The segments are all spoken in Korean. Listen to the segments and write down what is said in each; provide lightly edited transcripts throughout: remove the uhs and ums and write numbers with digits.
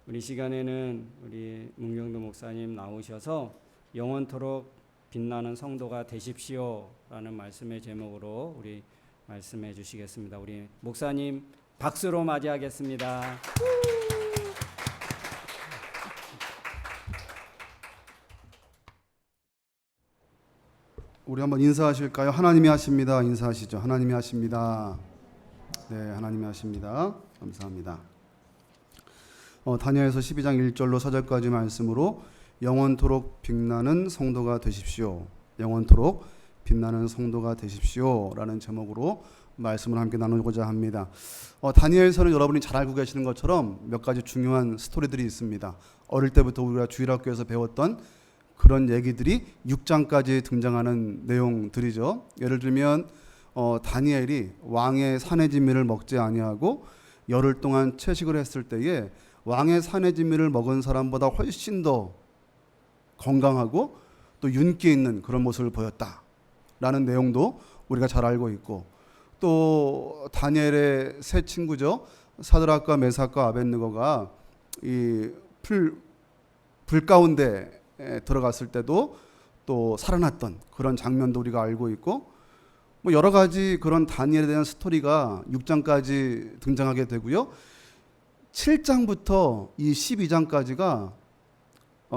우리 시간에는 우리 문경도 목사님 나오셔서 영원토록 빛나는 성도가 되십시오라는 말씀의 제목으로 우리 말씀해 주시겠습니다. 우리 목사님 박수로 맞이하겠습니다. 우리 한번 인사하실까요? 하나님이 하십니다. 인사하시죠. 하나님이 하십니다. 네, 하나님이 하십니다. 감사합니다. 다니엘서 12장 1절로 4절까지 말씀으로 영원토록 빛나는 성도가 되십시오. 영원토록 빛나는 성도가 되십시오 라는 제목으로 말씀을 함께 나누고자 합니다. 다니엘서는 여러분이 잘 알고 계시는 것처럼 몇 가지 중요한 스토리들이 있습니다. 어릴 때부터 우리가 주일학교에서 배웠던 그런 얘기들이 6장까지 등장하는 내용들이죠. 예를 들면 다니엘이 왕의 산의 진미를 먹지 아니하고 열흘 동안 채식을 했을 때에 왕의 산의 진미를 먹은 사람보다 훨씬 더 건강하고 또 윤기 있는 그런 모습을 보였다라는 내용도 우리가 잘 알고 있고, 또 다니엘의 세 친구죠. 사드락과 메삭과 아벳느고가 이 불 가운데 들어갔을 때도 또 살아났던 그런 장면도 우리가 알고 있고, 뭐 여러 가지 그런 다니엘에 대한 스토리가 6장까지 등장하게 되고요. 7장부터 이 12장까지가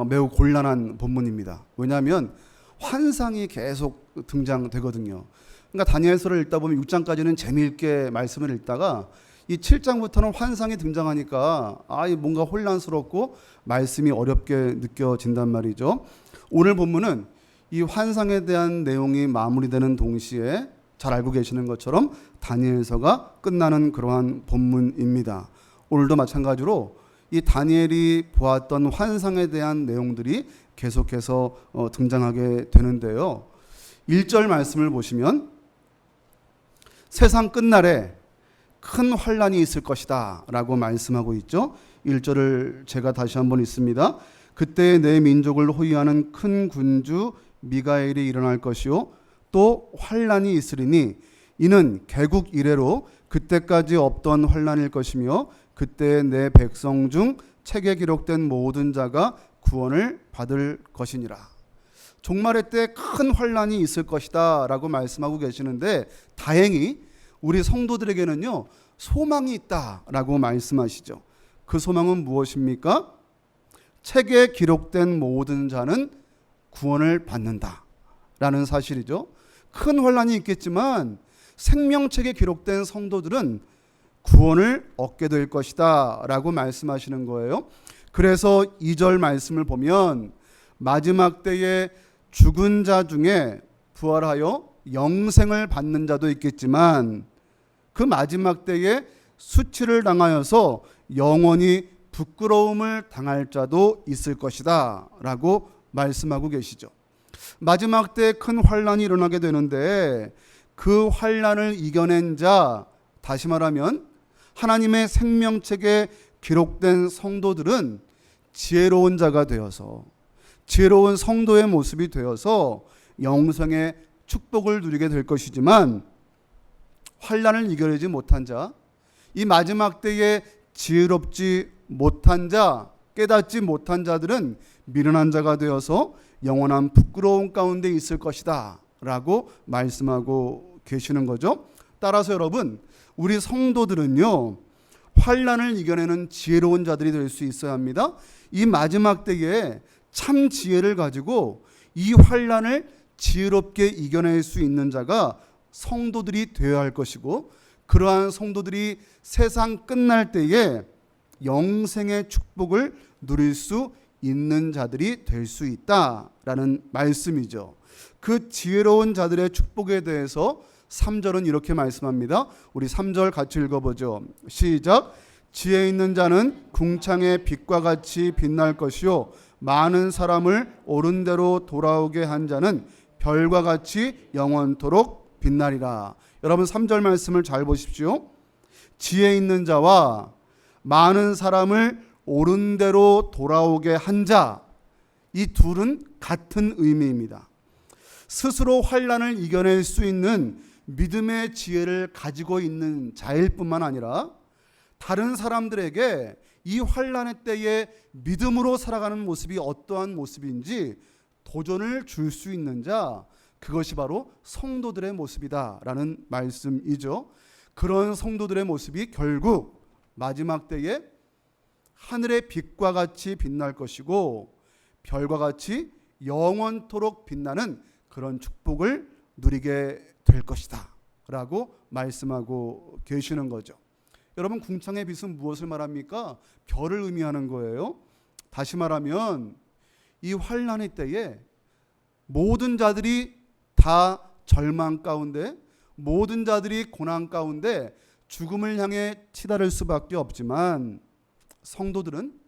매우 곤란한 본문입니다. 왜냐하면 환상이 계속 등장되거든요. 그러니까 다니엘서를 읽다 보면 6장까지는 재미있게 말씀을 읽다가 이 7장부터는 환상이 등장하니까 뭔가 혼란스럽고 말씀이 어렵게 느껴진단 말이죠. 오늘 본문은 이 환상에 대한 내용이 마무리되는 동시에 잘 알고 계시는 것처럼 다니엘서가 끝나는 그러한 본문입니다. 오늘도 마찬가지로 이 다니엘이 보았던 환상에 대한 내용들이 계속해서 등장하게 되는데요. 1절 말씀을 보시면 세상 끝날에 큰 환란이 있을 것이다 라고 말씀하고 있죠. 1절을 제가 다시 한번 읽습니다. 그때 내 민족을 호위하는 큰 군주 미가엘이 일어날 것이요 또 환란이 있으리니 이는 개국 이래로 그때까지 없던 환란일 것이며 그때 내 백성 중 책에 기록된 모든 자가 구원을 받을 것이니라. 종말의 때 큰 환란이 있을 것이다 라고 말씀하고 계시는데, 다행히 우리 성도들에게는요 소망이 있다라고 말씀하시죠. 그 소망은 무엇입니까? 책에 기록된 모든 자는 구원을 받는다라는 사실이죠. 큰 환란이 있겠지만 생명책에 기록된 성도들은 구원을 얻게 될 것이다 라고 말씀하시는 거예요. 그래서 2절 말씀을 보면 마지막 때에 죽은 자 중에 부활하여 영생을 받는 자도 있겠지만 그 마지막 때에 수치를 당하여서 영원히 부끄러움을 당할 자도 있을 것이다 라고 말씀하고 계시죠. 마지막 때 큰 환란이 일어나게 되는데 그 환란을 이겨낸 자, 다시 말하면 하나님의 생명책에 기록된 성도들은 지혜로운 자가 되어서, 지혜로운 성도의 모습이 되어서 영생의 축복을 누리게 될 것이지만, 환란을 이겨내지 못한 자, 이 마지막 때에 지혜롭지 못한 자, 깨닫지 못한 자들은 미련한 자가 되어서 영원한 부끄러움 가운데 있을 것이다 라고 말씀하고 계시는 거죠. 따라서 여러분, 우리 성도들은요 환란을 이겨내는 지혜로운 자들이 될 수 있어야 합니다. 이 마지막 때에 참 지혜를 가지고 이 환란을 지혜롭게 이겨낼 수 있는 자가 성도들이 되어야 할 것이고, 그러한 성도들이 세상 끝날 때에 영생의 축복을 누릴 수 있는 자들이 될 수 있다라는 말씀이죠. 그 지혜로운 자들의 축복에 대해서 3절은 이렇게 말씀합니다. 우리 3절 같이 읽어보죠. 시작. 지혜 있는 자는 궁창의 빛과 같이 빛날 것이요 많은 사람을 옳은 대로 돌아오게 한 자는 별과 같이 영원토록 빛나리라. 여러분 3절 말씀을 잘 보십시오. 지혜 있는 자와 많은 사람을 옳은 대로 돌아오게 한 자, 이 둘은 같은 의미입니다. 스스로 환란을 이겨낼 수 있는 믿음의 지혜를 가지고 있는 자일 뿐만 아니라 다른 사람들에게 이 환난의 때에 믿음으로 살아가는 모습이 어떠한 모습인지 도전을 줄 수 있는 자, 그것이 바로 성도들의 모습이다라는 말씀이죠. 그런 성도들의 모습이 결국 마지막 때에 하늘의 빛과 같이 빛날 것이고 별과 같이 영원토록 빛나는 그런 축복을 누리게 될 것이다 라고 말씀하고 계시는 거죠. 여러분, 궁창의 빛은 무엇을 말합니까? 별을 의미하는 거예요. 다시 말하면 이 환난의 때에 모든 자들이 다 절망 가운데, 모든 자들이 고난 가운데 죽음을 향해 치달을 수밖에 없지만 성도들은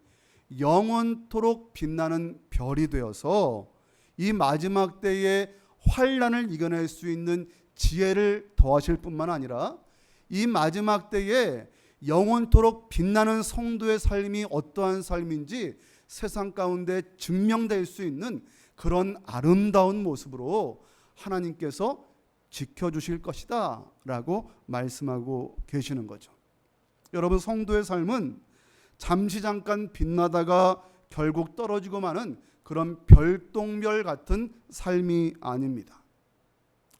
영원토록 빛나는 별이 되어서 이 마지막 때에 환난을 이겨낼 수 있는 지혜를 더하실 뿐만 아니라 이 마지막 때에 영원토록 빛나는 성도의 삶이 어떠한 삶인지 세상 가운데 증명될 수 있는 그런 아름다운 모습으로 하나님께서 지켜주실 것이다 라고 말씀하고 계시는 거죠. 여러분, 성도의 삶은 잠시 잠깐 빛나다가 결국 떨어지고 마는 그런 별똥별 같은 삶이 아닙니다.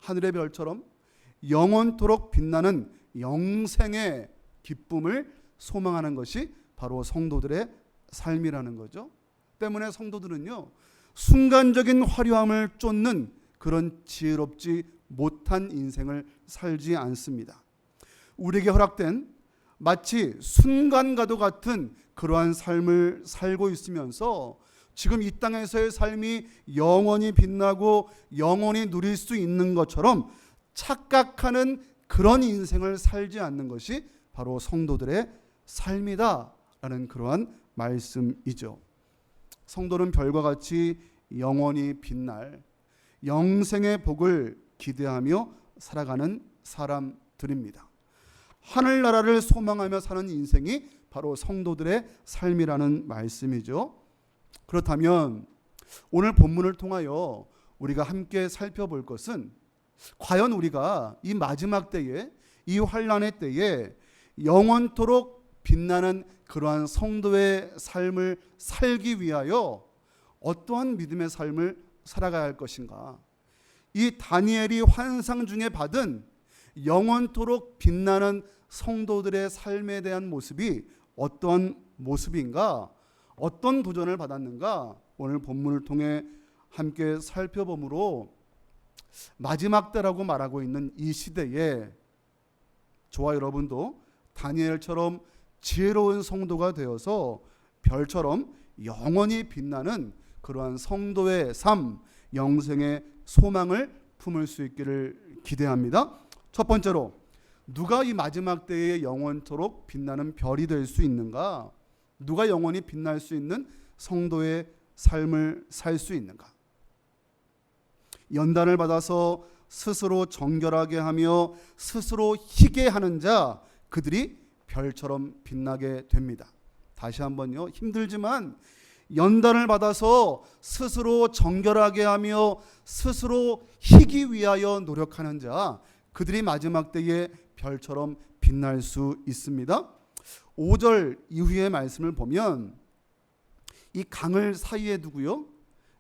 하늘의 별처럼 영원토록 빛나는 영생의 기쁨을 소망하는 것이 바로 성도들의 삶이라는 거죠. 때문에 성도들은요, 순간적인 화려함을 쫓는 그런 지혜롭지 못한 인생을 살지 않습니다. 우리에게 허락된 마치 순간과도 같은 그러한 삶을 살고 있으면서 지금 이 땅에서의 삶이 영원히 빛나고 영원히 누릴 수 있는 것처럼 착각하는 그런 인생을 살지 않는 것이 바로 성도들의 삶이다라는 그러한 말씀이죠. 성도는 별과 같이 영원히 빛날 영생의 복을 기대하며 살아가는 사람들입니다. 하늘나라를 소망하며 사는 인생이 바로 성도들의 삶이라는 말씀이죠. 그렇다면 오늘 본문을 통하여 우리가 함께 살펴볼 것은 과연 우리가 이 마지막 때에, 이 환난의 때에 영원토록 빛나는 그러한 성도의 삶을 살기 위하여 어떠한 믿음의 삶을 살아가야 할 것인가? 이 다니엘이 환상 중에 받은 영원토록 빛나는 성도들의 삶에 대한 모습이 어떤 모습인가? 어떤 도전을 받았는가? 오늘 본문을 통해 함께 살펴보므로 마지막 때라고 말하고 있는 이 시대에 저와 여러분도 다니엘처럼 지혜로운 성도가 되어서 별처럼 영원히 빛나는 그러한 성도의 삶, 영생의 소망을 품을 수 있기를 기대합니다. 첫 번째로, 누가 이 마지막 때에 영원토록 빛나는 별이 될 수 있는가? 누가 영원히 빛날 수 있는 성도의 삶을 살 수 있는가? 연단을 받아서 스스로 정결하게 하며 스스로 희게 하는 자, 그들이 별처럼 빛나게 됩니다. 다시 한번요, 힘들지만 연단을 받아서 스스로 정결하게 하며 스스로 희기 위하여 노력하는 자, 그들이 마지막 때에 별처럼 빛날 수 있습니다. 5절 이후의 말씀을 보면 이 강을 사이에 두고요,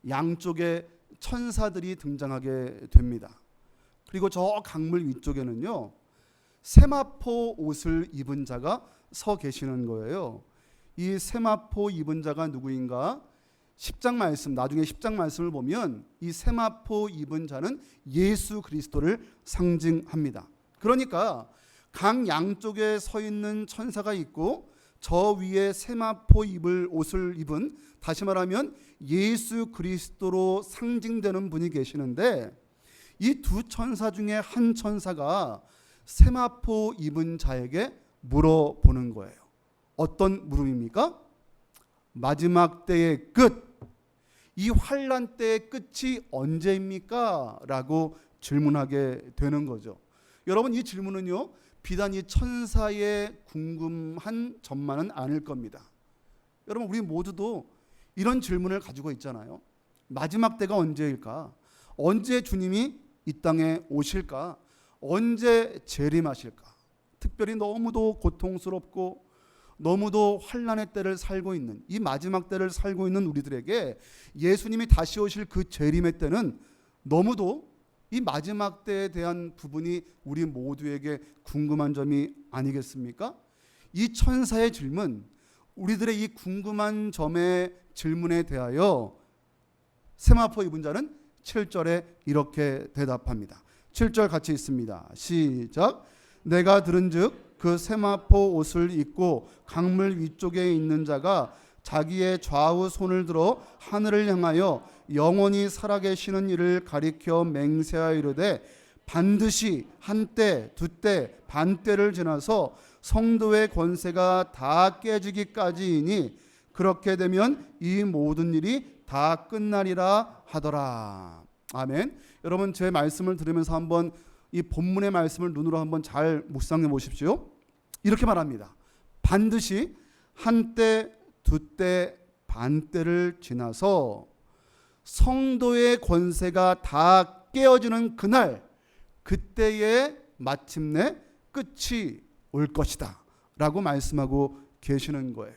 양쪽에 천사들이 등장하게 됩니다. 그리고 저 강물 위쪽에는요, 세마포 옷을 입은 자가 서 계시는 거예요. 이 세마포 입은 자가 누구인가? 10장 말씀, 나중에 10장 말씀을 보면 이 세마포 입은 자는 예수 그리스도를 상징합니다. 그러니까 강 양쪽에 서 있는 천사가 있고 저 위에 세마포 입을 옷을 입은, 다시 말하면 예수 그리스도로 상징되는 분이 계시는데, 이 두 천사 중에 한 천사가 세마포 입은 자에게 물어보는 거예요. 어떤 물음입니까? 마지막 때의 끝, 이 환난 때의 끝이 언제입니까? 라고 질문하게 되는 거죠. 여러분, 이 질문은요, 비단 이 천사의 궁금한 점만은 아닐 겁니다. 여러분, 우리 모두도 이런 질문을 가지고 있잖아요. 마지막 때가 언제일까? 언제 주님이 이 땅에 오실까? 언제 재림하실까? 특별히 너무도 고통스럽고 너무도 환난의 때를 살고 있는, 이 마지막 때를 살고 있는 우리들에게 예수님이 다시 오실 그 재림의 때는 너무도 이 마지막 때에 대한 부분이 우리 모두에게 궁금한 점이 아니겠습니까? 이 천사의 질문, 우리들의 이 궁금한 점의 질문에 대하여 세마포 입은 자는 7절에 이렇게 대답합니다. 7절 같이 있습니다. 시작. 내가 들은즉 그 세마포 옷을 입고 강물 위쪽에 있는 자가 자기의 좌우 손을 들어 하늘을 향하여 영원히 살아계시는 이를 가리켜 맹세하여 이르되 반드시 한때 두때 반때를 지나서 성도의 권세가 다 깨지기까지이니 그렇게 되면 이 모든 일이 다 끝나리라 하더라. 아멘. 여러분 제 말씀을 들으면서 한번 이 본문의 말씀을 눈으로 한번 잘 묵상해 보십시오. 이렇게 말합니다. 반드시 한때 두때 반때를 지나서 성도의 권세가 다 깨어지는 그날, 그때에 마침내 끝이 올 것이다 라고 말씀하고 계시는 거예요.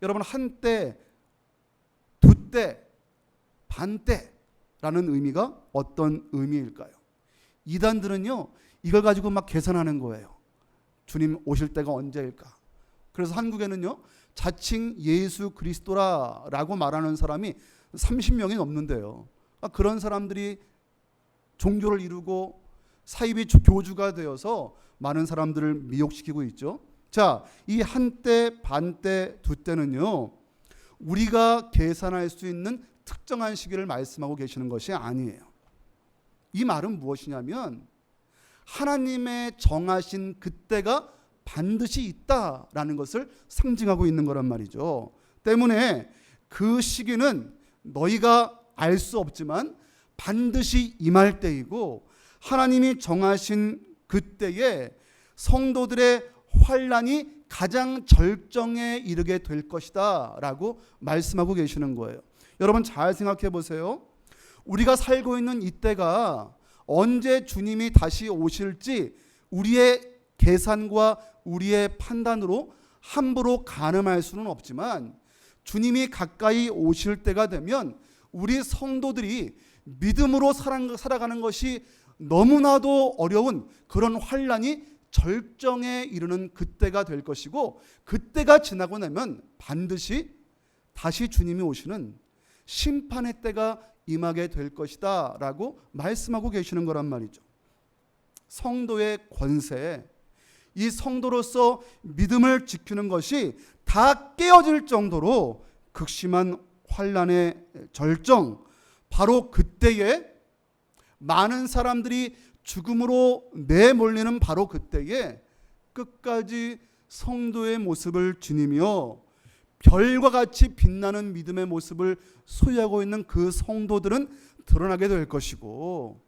여러분 한때 두때 반때라는 의미가 어떤 의미일까요? 이단들은요 이걸 가지고 막 계산하는 거예요. 주님 오실 때가 언제일까? 그래서 한국에는요 자칭 예수 그리스도라고 말하는 사람이 30명이 넘는데요. 그런 사람들이 종교를 이루고 사이비 교주가 되어서 많은 사람들을 미혹시키고 있죠. 자, 이 한때, 반때, 두때는요 우리가 계산할 수 있는 특정한 시기를 말씀하고 계시는 것이 아니에요. 이 말은 무엇이냐면 하나님의 정하신 그때가 반드시 있다라는 것을 상징하고 있는 거란 말이죠. 때문에 그 시기는 너희가 알 수 없지만 반드시 임할 때이고 하나님이 정하신 그때에 성도들의 환난이 가장 절정에 이르게 될 것이다 라고 말씀하고 계시는 거예요. 여러분 잘 생각해 보세요. 우리가 살고 있는 이때가 언제 주님이 다시 오실지 우리의 계산과 우리의 판단으로 함부로 가늠할 수는 없지만 주님이 가까이 오실 때가 되면 우리 성도들이 믿음으로 살아가는 것이 너무나도 어려운 그런 환난이 절정에 이르는 그때가 될 것이고 그때가 지나고 나면 반드시 다시 주님이 오시는 심판의 때가 임하게 될 것이다 라고 말씀하고 계시는 거란 말이죠. 성도의 권세, 이 성도로서 믿음을 지키는 것이 다 깨어질 정도로 극심한 환난의 절정, 바로 그때에 많은 사람들이 죽음으로 내몰리는 바로 그때에 끝까지 성도의 모습을 지니며 별과 같이 빛나는 믿음의 모습을 소유하고 있는 그 성도들은 드러나게 될 것이고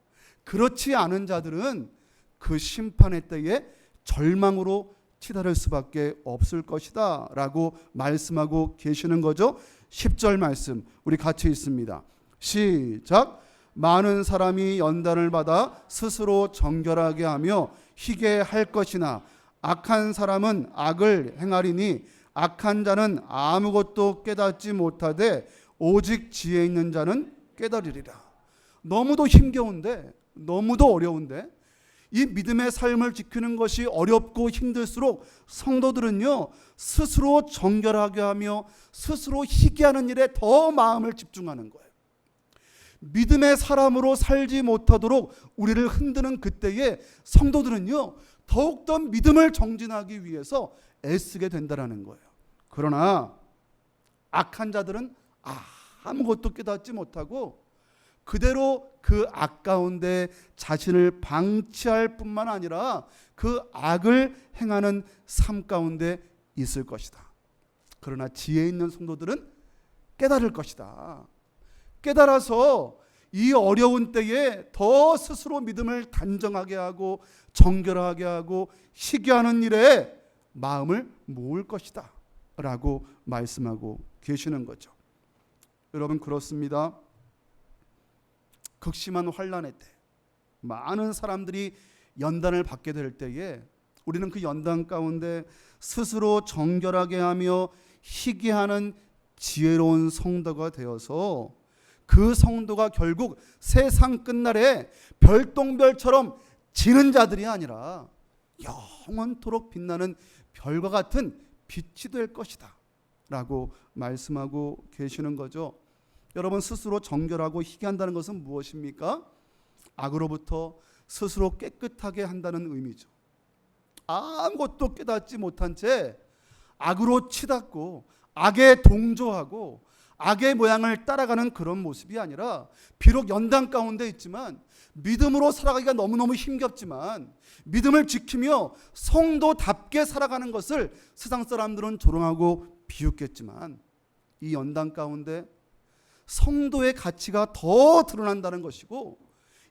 그렇지 않은 자들은 그 심판의 때에 절망으로 치달을 수밖에 없을 것이다 라고 말씀하고 계시는 거죠. 10절 말씀 우리 같이 있습니다. 시작. 많은 사람이 연단을 받아 스스로 정결하게 하며 희게 할 것이나 악한 사람은 악을 행하리니 악한 자는 아무것도 깨닫지 못하되 오직 지혜 있는 자는 깨달으리라. 너무도 힘겨운데 너무도 어려운데 이 믿음의 삶을 지키는 것이 어렵고 힘들수록 성도들은요 스스로 정결하게 하며 스스로 희귀하는 일에 더 마음을 집중하는 거예요. 믿음의 사람으로 살지 못하도록 우리를 흔드는 그때에 성도들은요 더욱더 믿음을 정진하기 위해서 애쓰게 된다는 거예요. 그러나 악한 자들은 아무것도 깨닫지 못하고 그대로 그 악 가운데 자신을 방치할 뿐만 아니라 그 악을 행하는 삶 가운데 있을 것이다. 그러나 지혜 있는 성도들은 깨달을 것이다. 깨달아서 이 어려운 때에 더 스스로 믿음을 단정하게 하고 정결하게 하고 희귀하는 일에 마음을 모을 것이다 라고 말씀하고 계시는 거죠. 여러분 그렇습니다. 극심한 환난의 때 많은 사람들이 연단을 받게 될 때에 우리는 그 연단 가운데 스스로 정결하게 하며 희게 하는 지혜로운 성도가 되어서 그 성도가 결국 세상 끝날에 별똥별처럼 지는 자들이 아니라 영원토록 빛나는 별과 같은 빛이 될 것이다 라고 말씀하고 계시는 거죠. 여러분, 스스로 정결하고 희게 한다는 것은 무엇입니까? 악으로부터 스스로 깨끗하게 한다는 의미죠. 아무것도 깨닫지 못한 채 악으로 치닫고 악에 동조하고 악의 모양을 따라가는 그런 모습이 아니라, 비록 연단 가운데 있지만 믿음으로 살아가기가 너무너무 힘겹지만 믿음을 지키며 성도답게 살아가는 것을 세상 사람들은 조롱하고 비웃겠지만, 이 연단 가운데 성도의 가치가 더 드러난다는 것이고,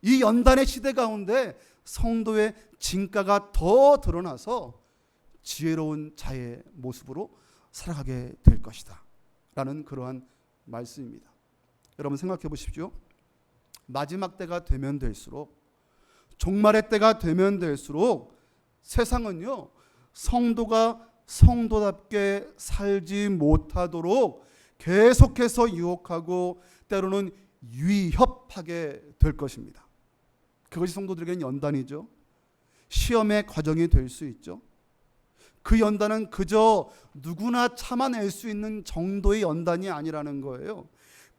이 연단의 시대 가운데 성도의 진가가 더 드러나서 지혜로운 자의 모습으로 살아가게 될 것이다 라는 그러한 말씀입니다. 여러분, 생각해 보십시오. 마지막 때가 되면 될수록, 종말의 때가 되면 될수록 세상은요, 성도가 성도답게 살지 못하도록 계속해서 유혹하고 때로는 위협하게 될 것입니다. 그것이 성도들에게는 연단이죠. 시험의 과정이 될 수 있죠. 그 연단은 그저 누구나 참아낼 수 있는 정도의 연단이 아니라는 거예요.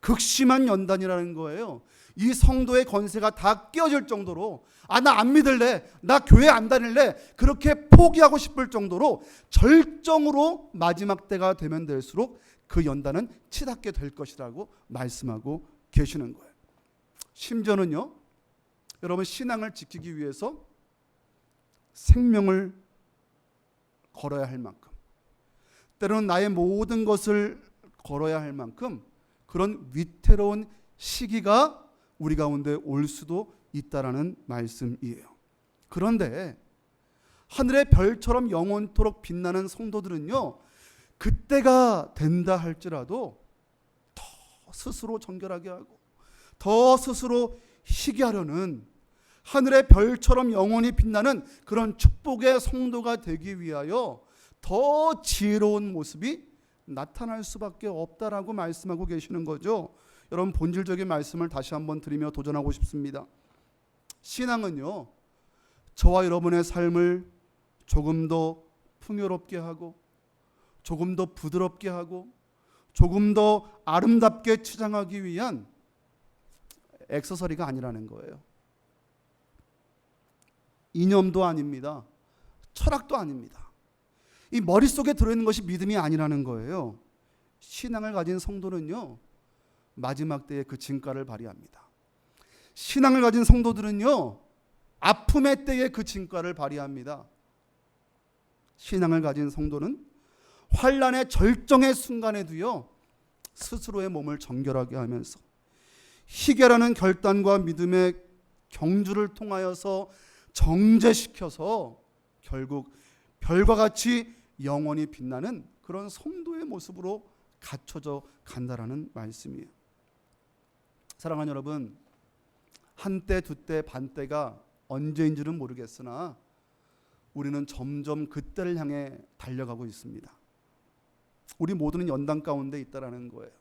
극심한 연단이라는 거예요. 이 성도의 권세가 다 깨어질 정도로, 나 안 믿을래, 나 교회 안 다닐래, 그렇게 포기하고 싶을 정도로 절정으로 마지막 때가 되면 될수록 그 연단은 치닫게 될 것이라고 말씀하고 계시는 거예요. 심지어는요, 여러분, 신앙을 지키기 위해서 생명을 걸어야 할 만큼, 때로는 나의 모든 것을 걸어야 할 만큼 그런 위태로운 시기가 우리 가운데 올 수도 있다라는 말씀이에요. 그런데 하늘의 별처럼 영원토록 빛나는 성도들은요, 그때가 된다 할지라도 더 스스로 정결하게 하고 더 스스로 희게 하려는, 하늘의 별처럼 영원히 빛나는 그런 축복의 성도가 되기 위하여 더 지혜로운 모습이 나타날 수밖에 없다라고 말씀하고 계시는 거죠. 여러분, 본질적인 말씀을 다시 한번 드리며 도전하고 싶습니다. 신앙은요, 저와 여러분의 삶을 조금 더 풍요롭게 하고 조금 더 부드럽게 하고 조금 더 아름답게 치장하기 위한 액세서리가 아니라는 거예요. 이념도 아닙니다. 철학도 아닙니다. 이 머릿속에 들어있는 것이 믿음이 아니라는 거예요. 신앙을 가진 성도는요, 마지막 때에 그 진가를 발휘합니다. 신앙을 가진 성도들은요, 아픔의 때에 그 진가를 발휘합니다. 신앙을 가진 성도는 환난의 절정의 순간에도요, 스스로의 몸을 정결하게 하면서 희게라는 결단과 믿음의 경주를 통하여서 정제시켜서 결국 별과 같이 영원히 빛나는 그런 성도의 모습으로 갖춰져 간다라는 말씀이에요. 사랑하는 여러분, 한때, 두때, 반때가 언제인지는 모르겠으나 우리는 점점 그때를 향해 달려가고 있습니다. 우리 모두는 연단 가운데 있다라는 거예요.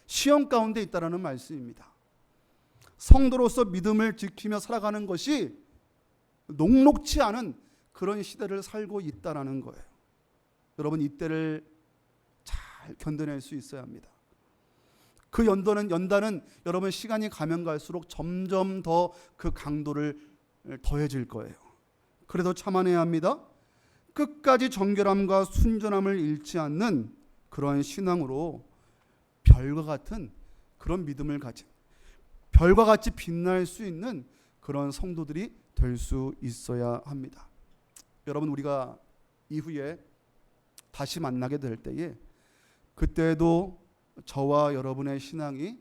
시험 가운데 있다라는 말씀입니다. 성도로서 믿음을 지키며 살아가는 것이 녹록치 않은 그런 시대를 살고 있다라는 거예요. 여러분, 이때를 잘 견뎌낼 수 있어야 합니다. 그 연단은 여러분, 시간이 가면 갈수록 점점 더 그 강도를 더해질 거예요. 그래도 참아내야 합니다. 끝까지 정결함과 순전함을 잃지 않는 그런 신앙으로 별과 같은 그런 믿음을 가진, 별과 같이 빛날 수 있는 그런 성도들이 될 수 있어야 합니다. 여러분, 우리가 이후에 다시 만나게 될 때에 그때도 저와 여러분의 신앙이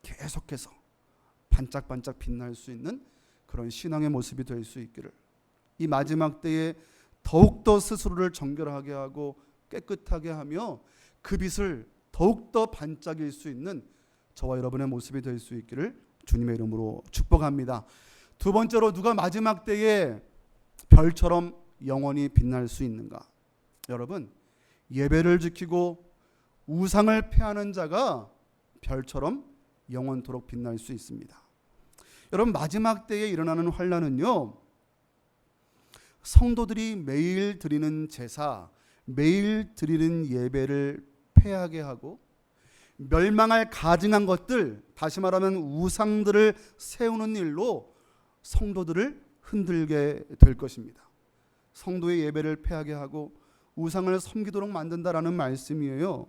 계속해서 반짝반짝 빛날 수 있는 그런 신앙의 모습이 될 수 있기를, 이 마지막 때에 더욱더 스스로를 정결하게 하고 깨끗하게 하며 그 빛을 더욱더 반짝일 수 있는 저와 여러분의 모습이 될 수 있기를 주님의 이름으로 축복합니다. 두 번째로, 누가 마지막 때에 별처럼 영원히 빛날 수 있는가? 여러분, 예배를 지키고 우상을 폐하는 자가 별처럼 영원토록 빛날 수 있습니다. 여러분, 마지막 때에 일어나는 환난은요, 성도들이 매일 드리는 제사, 매일 드리는 예배를 폐하게 하고 멸망할 가증한 것들, 다시 말하면 우상들을 세우는 일로 성도들을 흔들게 될 것입니다. 성도의 예배를 폐하게 하고 우상을 섬기도록 만든다라는 말씀이에요.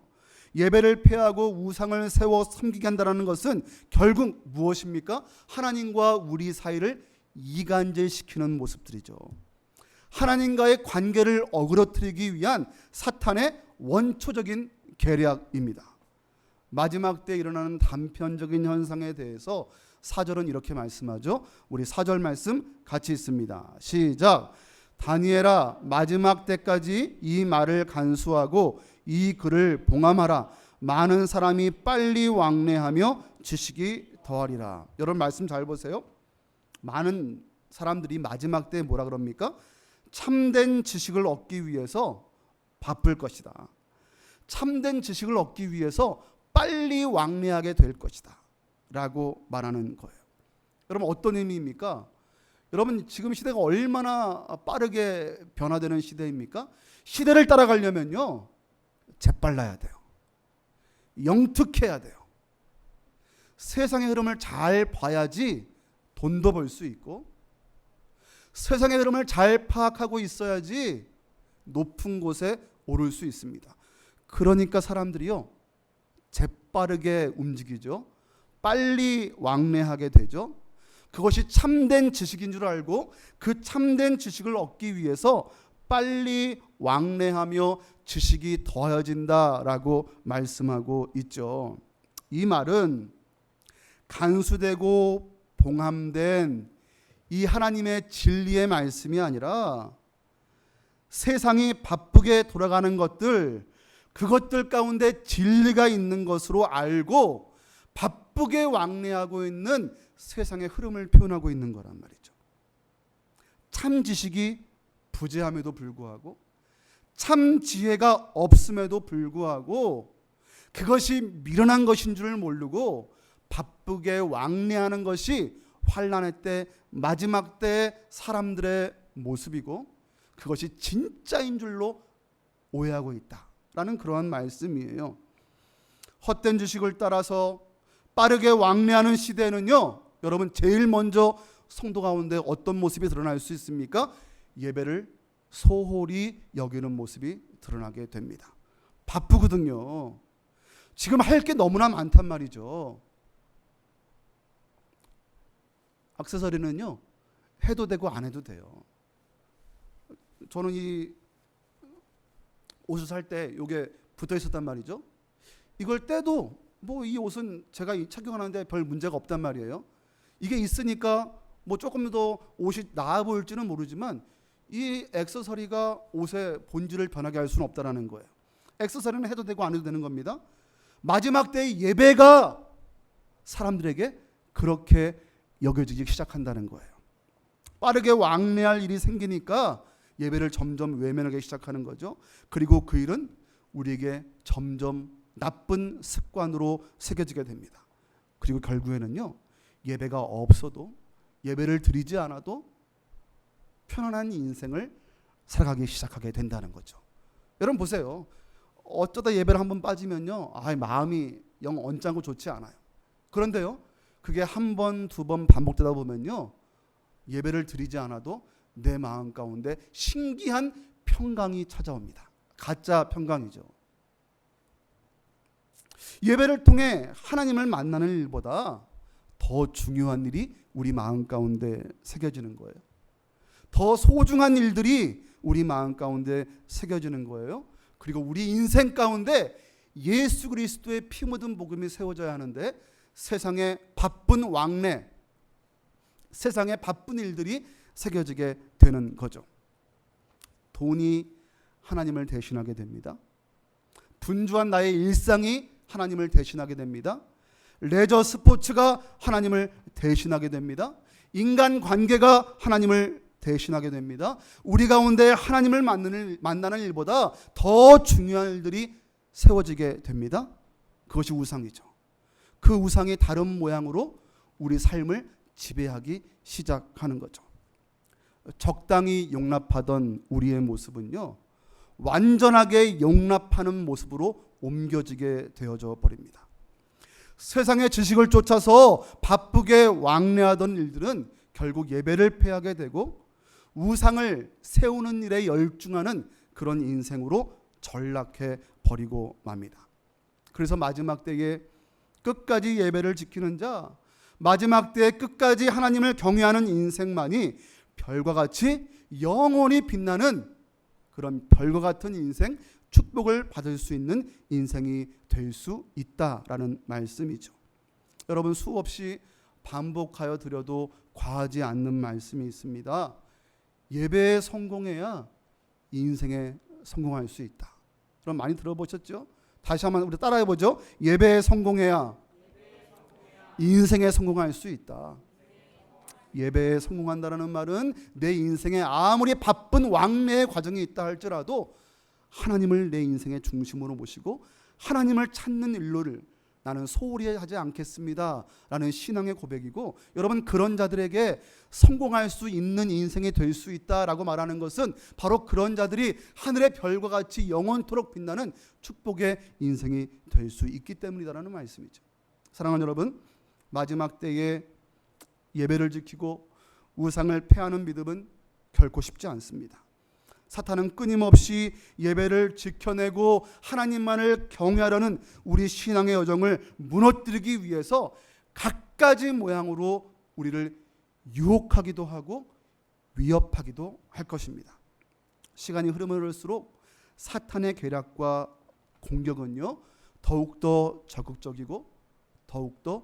예배를 폐하고 우상을 세워 섬기게 한다는 것은 결국 무엇입니까? 하나님과 우리 사이를 이간질시키는 모습들이죠. 하나님과의 관계를 어그러뜨리기 위한 사탄의 원초적인 계략입니다. 마지막 때 일어나는 단편적인 현상에 대해서 4절은 이렇게 말씀하죠. 우리 4절 말씀 같이 있습니다. 시작. 다니엘아, 마지막 때까지 이 말을 간수하고 이 글을 봉함하라. 많은 사람이 빨리 왕래하며 지식이 더하리라. 여러분, 말씀 잘 보세요. 많은 사람들이 마지막 때에 뭐라 그럽니까? 참된 지식을 얻기 위해서 바쁠 것이다. 참된 지식을 얻기 위해서 빨리 왕래하게 될 것이다 라고 말하는 거예요. 여러분, 어떤 의미입니까? 여러분, 지금 시대가 얼마나 빠르게 변화되는 시대입니까? 시대를 따라가려면요, 재빨라야 돼요. 영특해야 돼요. 세상의 흐름을 잘 봐야지 돈도 벌 수 있고, 세상의 흐름을 잘 파악하고 있어야지 높은 곳에 오를 수 있습니다. 그러니까 사람들이요, 재빠르게 움직이죠. 빨리 왕래하게 되죠. 그것이 참된 지식인 줄 알고 그 참된 지식을 얻기 위해서 빨리 왕래하며 지식이 더해진다라고 말씀하고 있죠. 이 말은 간수되고 봉함된 이 하나님의 진리의 말씀이 아니라 세상이 바쁘게 돌아가는 것들, 그것들 가운데 진리가 있는 것으로 알고 바쁘게 왕래하고 있는 세상의 흐름을 표현하고 있는 거란 말이죠. 참 지식이 부재함에도 불구하고, 참 지혜가 없음에도 불구하고 그것이 미련한 것인 줄 모르고 바쁘게 왕래하는 것이 환난의 때, 마지막 때 사람들의 모습이고, 그것이 진짜인 줄로 오해하고 있다라는 그러한 말씀이에요. 헛된 지식을 따라서 빠르게 왕래하는 시대는요, 여러분, 제일 먼저 성도 가운데 어떤 모습이 드러날 수 있습니까? 예배를 소홀히 여기는 모습이 드러나게 됩니다. 바쁘거든요. 지금 할 게 너무나 많단 말이죠. 액세서리는요, 해도 되고 안 해도 돼요. 저는 이 옷을 살 때 이게 붙어 있었단 말이죠. 이걸 떼도 뭐 이 옷은 제가 착용하는데 별 문제가 없단 말이에요. 이게 있으니까 뭐 조금 더 옷이 나아 보일지는 모르지만 이 액세서리가 옷의 본질을 변하게 할 수는 없다라는 거예요. 액세서리는 해도 되고 안 해도 되는 겁니다. 마지막 때의 예배가 사람들에게 그렇게 여겨지기 시작한다는 거예요. 빠르게 왕래할 일이 생기니까 예배를 점점 외면하기 시작하는 거죠. 그리고 그 일은 우리에게 점점 나쁜 습관으로 새겨지게 됩니다. 그리고 결국에는요, 예배가 없어도, 예배를 드리지 않아도 편안한 인생을 살아가기 시작하게 된다는 거죠. 여러분 보세요. 어쩌다 예배를 한번 빠지면요, 마음이 영 언짢고 좋지 않아요. 그런데요, 그게 한 번, 두 번 반복되다 보면요, 예배를 드리지 않아도 내 마음 가운데 신기한 평강이 찾아옵니다. 가짜 평강이죠. 예배를 통해 하나님을 만나는 일보다 더 중요한 일이 우리 마음 가운데 새겨지는 거예요. 더 소중한 일들이 우리 마음 가운데 새겨지는 거예요. 그리고 우리 인생 가운데 예수 그리스도의 피 묻은 복음이 세워져야 하는데 세상의 바쁜 왕래, 세상의 바쁜 일들이 새겨지게 되는 거죠. 돈이 하나님을 대신하게 됩니다. 분주한 나의 일상이 하나님을 대신하게 됩니다. 레저 스포츠가 하나님을 대신하게 됩니다. 인간 관계가 하나님을 대신하게 됩니다. 우리 가운데 하나님을 만나는 일보다 더 중요한 일들이 세워지게 됩니다. 그것이 우상이죠. 그 우상이 다른 모양으로 우리 삶을 지배하기 시작하는 거죠. 적당히 용납하던 우리의 모습은요, 완전하게 용납하는 모습으로 옮겨지게 되어져 버립니다. 세상의 지식을 쫓아서 바쁘게 왕래하던 일들은 결국 예배를 패하게 되고 우상을 세우는 일에 열중하는 그런 인생으로 전락해 버리고 맙니다. 그래서 마지막 때에 끝까지 예배를 지키는 자, 마지막 때에 끝까지 하나님을 경외하는 인생만이 별과 같이 영원히 빛나는 그런 별과 같은 인생, 축복을 받을 수 있는 인생이 될 수 있다라는 말씀이죠. 여러분, 수없이 반복하여 드려도 과하지 않는 말씀이 있습니다. 예배에 성공해야 인생에 성공할 수 있다. 그럼 많이 들어보셨죠? 다시 한번 우리 따라해보죠. 예배에 성공해야 인생에 성공할 수 있다. 예배에 성공한다는 말은 내 인생에 아무리 바쁜 왕래의 과정이 있다 할지라도 하나님을 내 인생의 중심으로 모시고 하나님을 찾는 일로를 나는 소홀히 하지 않겠습니다 라는 신앙의 고백이고, 여러분, 그런 자들에게 성공할 수 있는 인생이 될 수 있다라고 말하는 것은 바로 그런 자들이 하늘의 별과 같이 영원토록 빛나는 축복의 인생이 될 수 있기 때문이다라는 말씀이죠. 사랑하는 여러분, 마지막 때에 예배를 지키고 우상을 패하는 믿음은 결코 쉽지 않습니다. 사탄은 끊임없이 예배를 지켜내고 하나님만을 경외하려는 우리 신앙의 여정을 무너뜨리기 위해서 갖가지 모양으로 우리를 유혹하기도 하고 위협하기도 할 것입니다. 시간이 흐를수록 사탄의 계략과 공격은요, 더욱더 적극적이고 더욱더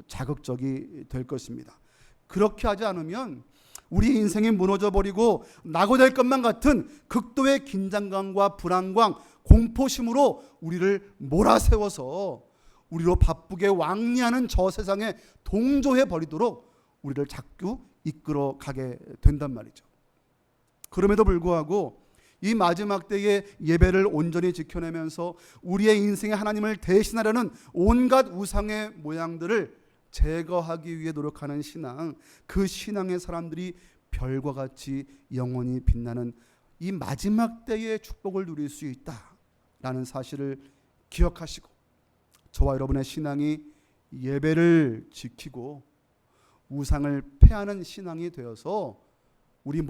자극적이 될 것입니다. 그렇게 하지 않으면 우리 인생이 무너져버리고 낙오될 것만 같은 극도의 긴장감과 불안감, 공포심으로 우리를 몰아세워서 우리로 바쁘게 왕래하는 저 세상에 동조해 버리도록 우리를 자꾸 이끌어 가게 된단 말이죠. 그럼에도 불구하고 이 마지막 때에 예배를 온전히 지켜내면서 우리의 인생에 하나님을 대신하려는 온갖 우상의 모양들을 제거하기 위해 노력하는 신앙, 그 신앙의 사람들이 별과 같이 영원히 빛나는 이 마지막 때의 축복을 누릴 수 있다라는 사실을 기억하시고, 저와 여러분의 신앙이 예배를 지키고 우상을 패하는 신앙이 되어서 우리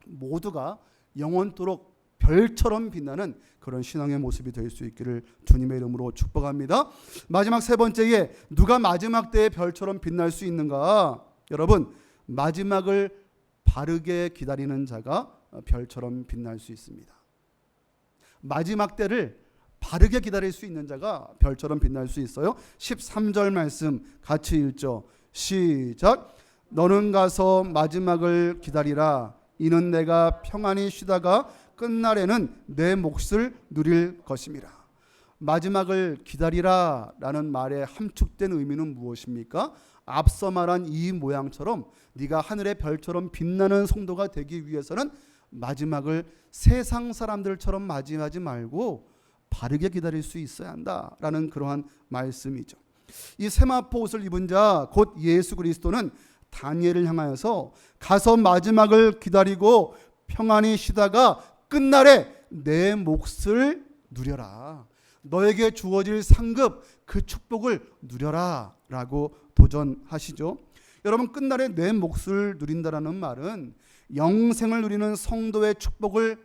모두가 영원토록 별처럼 빛나는 그런 신앙의 모습이 될 수 있기를 주님의 이름으로 축복합니다. 마지막 세 번째에 누가 마지막 때의 별처럼 빛날 수 있는가? 여러분, 마지막을 바르게 기다리는 자가 별처럼 빛날 수 있습니다. 마지막 때를 바르게 기다릴 수 있는 자가 별처럼 빛날 수 있어요. 13절 말씀 같이 읽죠. 시작. 너는 가서 마지막을 기다리라. 이는 내가 평안히 쉬다가 끝날에는 내 몫을 누릴 것임이라. 마지막을 기다리라 라는 말의 함축된 의미는 무엇입니까? 앞서 말한 이 모양처럼 네가 하늘의 별처럼 빛나는 성도가 되기 위해서는 마지막을 세상 사람들처럼 맞이하지 말고 바르게 기다릴 수 있어야 한다라는 그러한 말씀이죠. 이 세마포 옷을 입은 자 곧 예수 그리스도는 다니엘을 향하여서 가서 마지막을 기다리고 평안히 쉬다가 끝날에 내 몫을 누려라. 너에게 주어질 상급, 그 축복을 누려라 라고 도전하시죠. 여러분, 끝날에 내 몫을 누린다라는 말은 영생을 누리는 성도의 축복을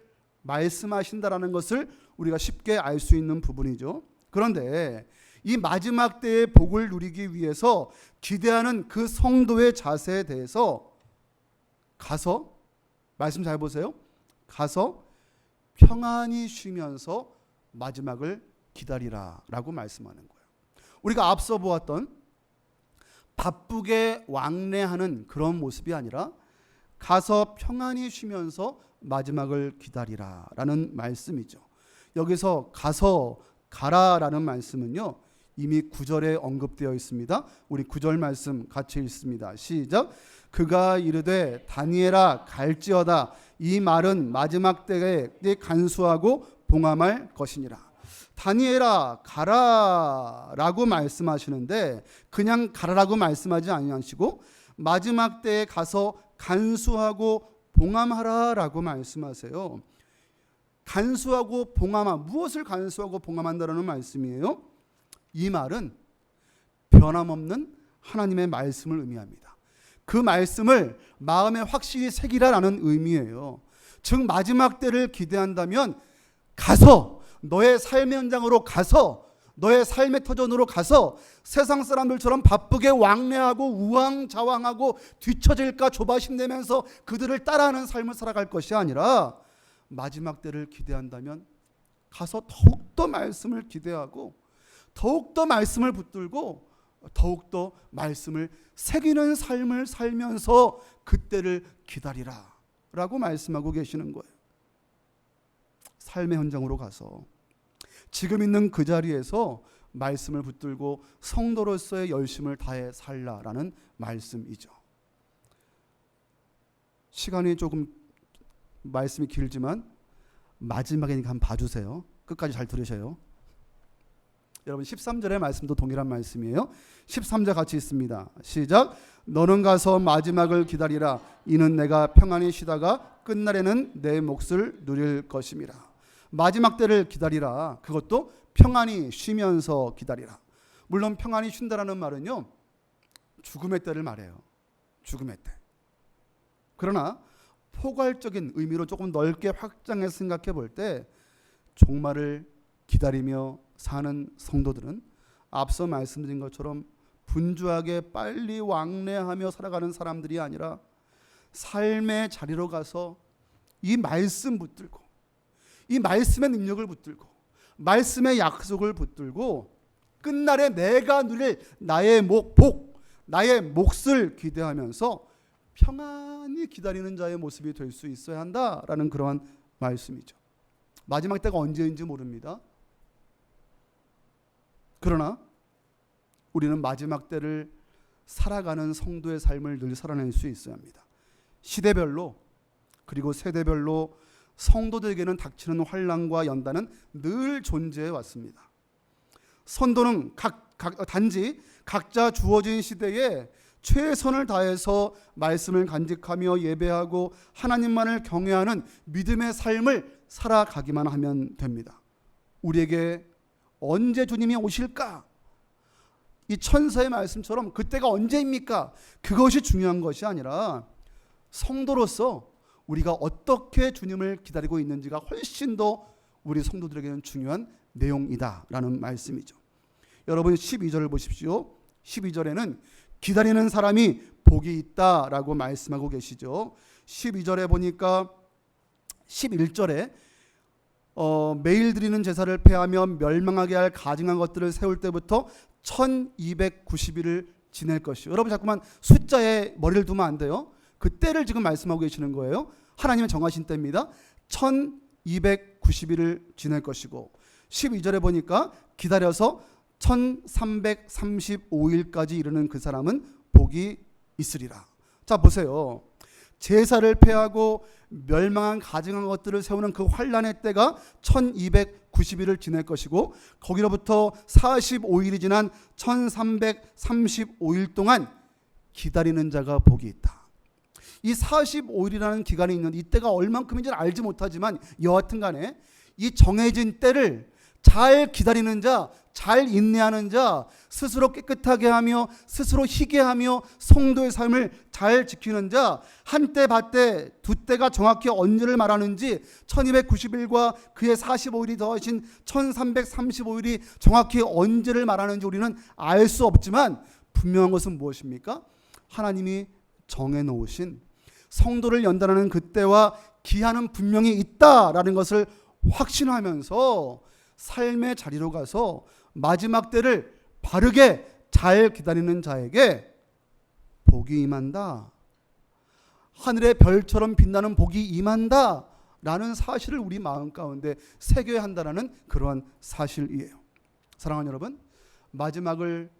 말씀하신다라는 것을 우리가 쉽게 알 수 있는 부분이죠. 그런데 이 마지막 때의 복을 누리기 위해서 기대하는 그 성도의 자세에 대해서 가서, 말씀 잘 보세요, 가서 평안히 쉬면서 마지막을 기다리라 라고 말씀하는 거예요. 우리가 앞서 보았던 바쁘게 왕래하는 그런 모습이 아니라 가서 평안히 쉬면서 마지막을 기다리라 라는 말씀이죠. 여기서 가서 가라 라는 말씀은요, 이미 9절에 언급되어 있습니다. 우리 9절 말씀 같이 읽습니다. 시작. 그가 이르되 다니엘아 갈지어다. 이 말은 마지막 때에 간수하고 봉함할 것이니라. 다니엘아 가라라고 말씀하시는데 그냥 가라라고 말씀하지 아니하시고 마지막 때에 가서 간수하고 봉함하라라고 말씀하세요. 간수하고 봉함하, 무엇을 간수하고 봉함한다라는 말씀이에요? 이 말은 변함없는 하나님의 말씀을 의미합니다. 그 말씀을 마음에 확실히 새기라라는 의미예요. 즉 마지막 때를 기대한다면 가서 너의 삶의 현장으로 가서 너의 삶의 터전으로 가서 세상 사람들처럼 바쁘게 왕래하고 우왕좌왕하고 뒤처질까 조바심 내면서 그들을 따라하는 삶을 살아갈 것이 아니라 마지막 때를 기대한다면 가서 더욱더 말씀을 기대하고 더욱더 말씀을 붙들고 더욱더 말씀을 새기는 삶을 살면서 그때를 기다리라 라고 말씀하고 계시는 거예요. 삶의 현장으로 가서 지금 있는 그 자리에서 말씀을 붙들고 성도로서의 열심을 다해 살라라는 말씀이죠. 시간이 조금 말씀이 길지만 마지막에니까 한번 봐주세요. 끝까지 잘 들으셔요. 여러분 13절의 말씀도 동일한 말씀이에요. 13절 같이 있습니다. 시작. 너는 가서 마지막을 기다리라. 이는 내가 평안히 쉬다가 끝날에는 내 몫을 누릴 것임이라. 마지막 때를 기다리라. 그것도 평안히 쉬면서 기다리라. 물론 평안히 쉰다라는 말은요, 죽음의 때를 말해요. 죽음의 때. 그러나 포괄적인 의미로 조금 넓게 확장해서 생각해 볼 때 종말을 기다리며 사는 성도들은 앞서 말씀드린 것처럼 분주하게 빨리 왕래하며 살아가는 사람들이 아니라 삶의 자리로 가서 이 말씀 붙들고 이 말씀의 능력을 붙들고 말씀의 약속을 붙들고 끝날에 내가 누릴 나의 복, 나의 몫을 기대하면서 평안히 기다리는 자의 모습이 될 수 있어야 한다라는 그러한 말씀이죠. 마지막 때가 언제인지 모릅니다. 그러나 우리는 마지막 때를 살아가는 성도의 삶을 늘 살아낼 수 있어야 합니다. 시대별로 그리고 세대별로 성도들에게는 닥치는 환난과 연단은 늘 존재해 왔습니다. 성도는 단지 각자 주어진 시대에 최선을 다해서 말씀을 간직하며 예배하고 하나님만을 경외하는 믿음의 삶을 살아가기만 하면 됩니다. 우리에게 언제 주님이 오실까? 이 천사의 말씀처럼 그때가 언제입니까? 그것이 중요한 것이 아니라 성도로서 우리가 어떻게 주님을 기다리고 있는지가 훨씬 더 우리 성도들에게는 중요한 내용이다라는 말씀이죠. 여러분 12절을 보십시오. 12절에는 기다리는 사람이 복이 있다라고 말씀하고 계시죠. 12절에 보니까 11절에 매일 드리는 제사를 폐하며 멸망하게 할 가증한 것들을 세울 때부터 1290일을 지낼 것이요. 여러분 자꾸만 숫자에 머리를 두면 안 돼요. 그 때를 지금 말씀하고 계시는 거예요. 하나님의 정하신 때입니다. 1290일을 지낼 것이고 12절에 보니까 기다려서 1335일까지 이르는 그 사람은 복이 있으리라. 자 보세요. 제사를 폐하고 멸망한 가증한 것들을 세우는 그 환난의 때가 1290일을 지낼 것이고 거기로부터 45일이 지난 1335일 동안 기다리는 자가 복이 있다. 이 45일이라는 기간이 있는데 이때가 얼만큼인지는 알지 못하지만 여하튼 간에 이 정해진 때를 잘 기다리는 자, 잘 인내하는 자, 스스로 깨끗하게 하며 스스로 희게 하며 성도의 삶을 잘 지키는 자, 한때 밭때 두 때가 정확히 언제를 말하는지 1290일과 그의 45일이 더하신 1335일이 정확히 언제를 말하는지 우리는 알 수 없지만 분명한 것은 무엇입니까? 하나님이 정해놓으신 성도를 연단하는 그때와 기한은 분명히 있다라는 것을 확신하면서 삶의 자리로 가서 마지막 때를 바르게 잘 기다리는 자에게 복이 임한다. 하늘의 별처럼 빛나는 복이 임한다. 라는 사실을 우리 마음 가운데 새겨야 한다는 그러한 사실이에요. 사랑하는 여러분, 마지막을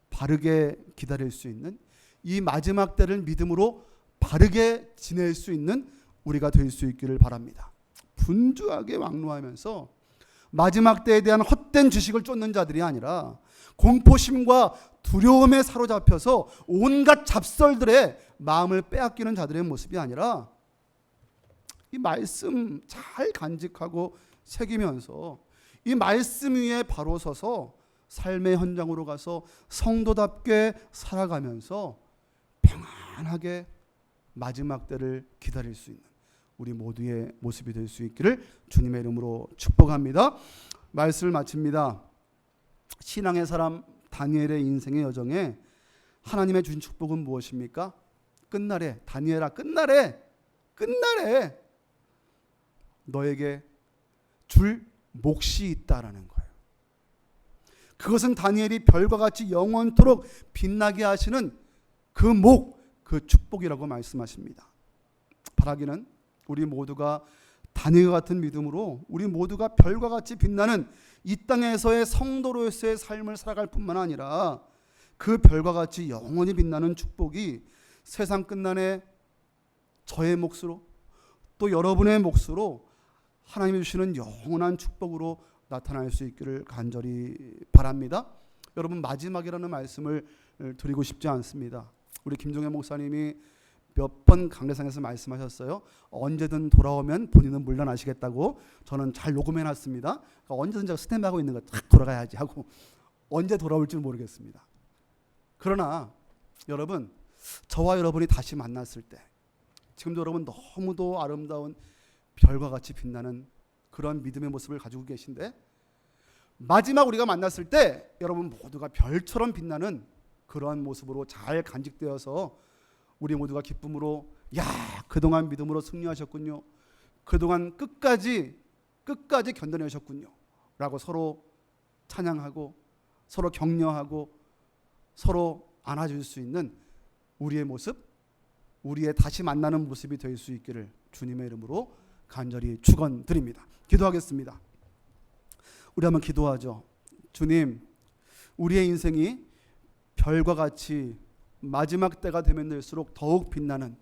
바르게 기다릴 수 있는, 이 마지막 때를 믿음으로 바르게 지낼 수 있는 우리가 될 수 있기를 바랍니다. 분주하게 왕노하면서 마지막 때에 대한 헛된 지식을 쫓는 자들이 아니라 공포심과 두려움에 사로잡혀서 온갖 잡설들의 마음을 빼앗기는 자들의 모습이 아니라 이 말씀 잘 간직하고 새기면서 이 말씀 위에 바로 서서 삶의 현장으로 가서 성도답게 살아가면서 평안하게 마지막 때를 기다릴 수 있는 우리 모두의 모습이 될 수 있기를 주님의 이름으로 축복합니다. 말씀을 마칩니다. 신앙의 사람 다니엘의 인생의 여정에 하나님의 주신 축복은 무엇입니까? 끝날에, 다니엘아, 끝날에 너에게 줄 몫이 있다라는 거예요. 그것은 다니엘이 별과 같이 영원토록 빛나게 하시는 그 목, 그 축복이라고 말씀하십니다. 바라기는 우리 모두가 다니엘과 같은 믿음으로 우리 모두가 별과 같이 빛나는 이 땅에서의 성도로서의 삶을 살아갈 뿐만 아니라 그 별과 같이 영원히 빛나는 축복이 세상 끝날에 저의 몫으로 또 여러분의 몫으로 하나님이 주시는 영원한 축복으로 나타날 수 있기를 간절히 바랍니다. 여러분, 마지막이라는 말씀을 드리고 싶지 않습니다. 우리 김종현 목사님이 몇 번 강대상에서 말씀하셨어요. 언제든 돌아오면 본인은 물러나시겠다고. 저는 잘 녹음해놨습니다. 그러니까 언제든 제가 스탠바하고 있는 거 딱 돌아가야지 하고 언제 돌아올지 모르겠습니다. 그러나 여러분, 저와 여러분이 다시 만났을 때 지금도 여러분 너무도 아름다운 별과 같이 빛나는 그런 믿음의 모습을 가지고 계신데 마지막 우리가 만났을 때 여러분 모두가 별처럼 빛나는 그러한 모습으로 잘 간직되어서 우리 모두가 기쁨으로 야, 그동안 믿음으로 승리하셨군요. 그동안 끝까지 견뎌내셨군요. 라고 서로 찬양하고 서로 격려하고 서로 안아줄 수 있는 우리의 모습, 우리의 다시 만나는 모습이 될 수 있기를 주님의 이름으로 간절히 축원드립니다. 기도하겠습니다. 우리 한번 기도하죠. 주님, 우리의 인생이 별과 같이 마지막 때가 되면 될수록 더욱 빛나는,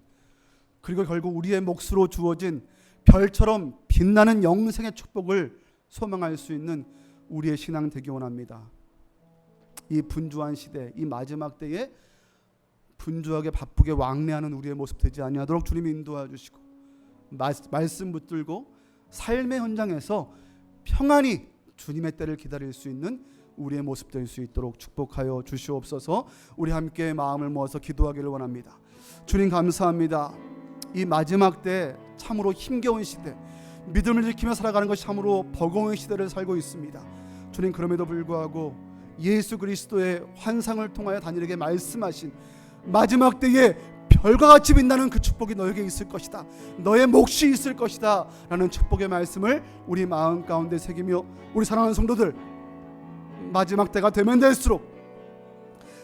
그리고 결국 우리의 몫으로 주어진 별처럼 빛나는 영생의 축복을 소망할 수 있는 우리의 신앙 되기 원합니다. 이 분주한 시대, 이 마지막 때에 분주하게 바쁘게 왕래하는 우리의 모습 되지 아니하도록 주님이 인도해 주시고 말씀 붙들고 삶의 현장에서 평안히 주님의 때를 기다릴 수 있는 우리의 모습 될 수 있도록 축복하여 주시옵소서. 우리 함께 마음을 모아서 기도하기를 원합니다. 주님, 감사합니다. 이 마지막 때 참으로 힘겨운 시대, 믿음을 지키며 살아가는 것이 참으로 버거운 시대를 살고 있습니다. 주님, 그럼에도 불구하고 예수 그리스도의 환상을 통하여 다니엘에게 말씀하신 마지막 때에 별과 같이 빛나는 그 축복이 너에게 있을 것이다, 너의 몫이 있을 것이다 라는 축복의 말씀을 우리 마음 가운데 새기며 우리 사랑하는 성도들, 마지막 때가 되면 될수록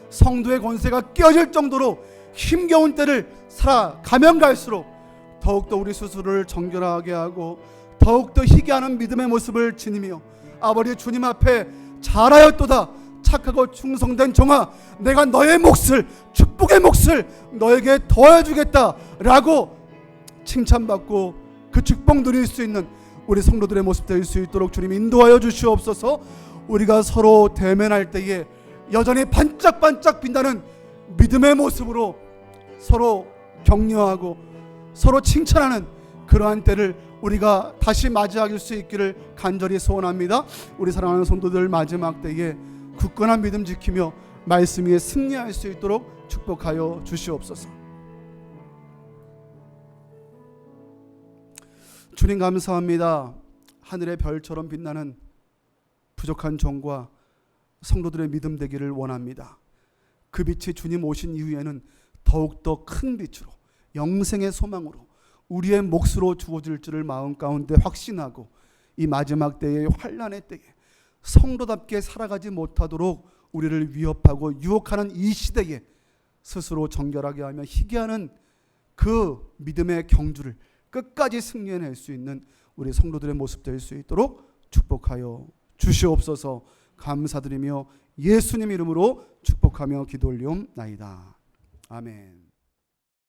성도의 권세가 깨어질 정도로 힘겨운 때를 살아가면 갈수록 더욱더 우리 스스로를 정결하게 하고 더욱더 희귀하는 믿음의 모습을 지니며 아버지 주님 앞에 잘하였도다, 착하고 충성된 종아, 내가 너의 몫을, 축복의 몫을 너에게 더해주겠다 라고 칭찬받고 그 축복 누릴 수 있는 우리 성도들의 모습 될 수 있도록 주님 인도하여 주시옵소서. 우리가 서로 대면할 때에 여전히 반짝반짝 빛나는 믿음의 모습으로 서로 격려하고 서로 칭찬하는 그러한 때를 우리가 다시 맞이할 수 있기를 간절히 소원합니다. 우리 사랑하는 성도들, 마지막 때에 굳건한 믿음 지키며 말씀 위에 승리할 수 있도록 축복하여 주시옵소서. 주님, 감사합니다. 하늘의 별처럼 빛나는 부족한 종과 성도들의 믿음 되기를 원합니다. 그 빛이 주님 오신 이후에는 더욱더 큰 빛으로 영생의 소망으로 우리의 몫으로 주어질 줄을 마음 가운데 확신하고 이 마지막 때의 환난의 때에 성도답게 살아가지 못하도록 우리를 위협하고 유혹하는 이 시대에 스스로 정결하게 하며 희귀하는 그 믿음의 경주를 끝까지 승리해낼 수 있는 우리 성도들의 모습 될 수 있도록 축복하여 주시옵소서. 감사드리며 예수님 이름으로 축복하며 기도 올리옵나이다. 아멘.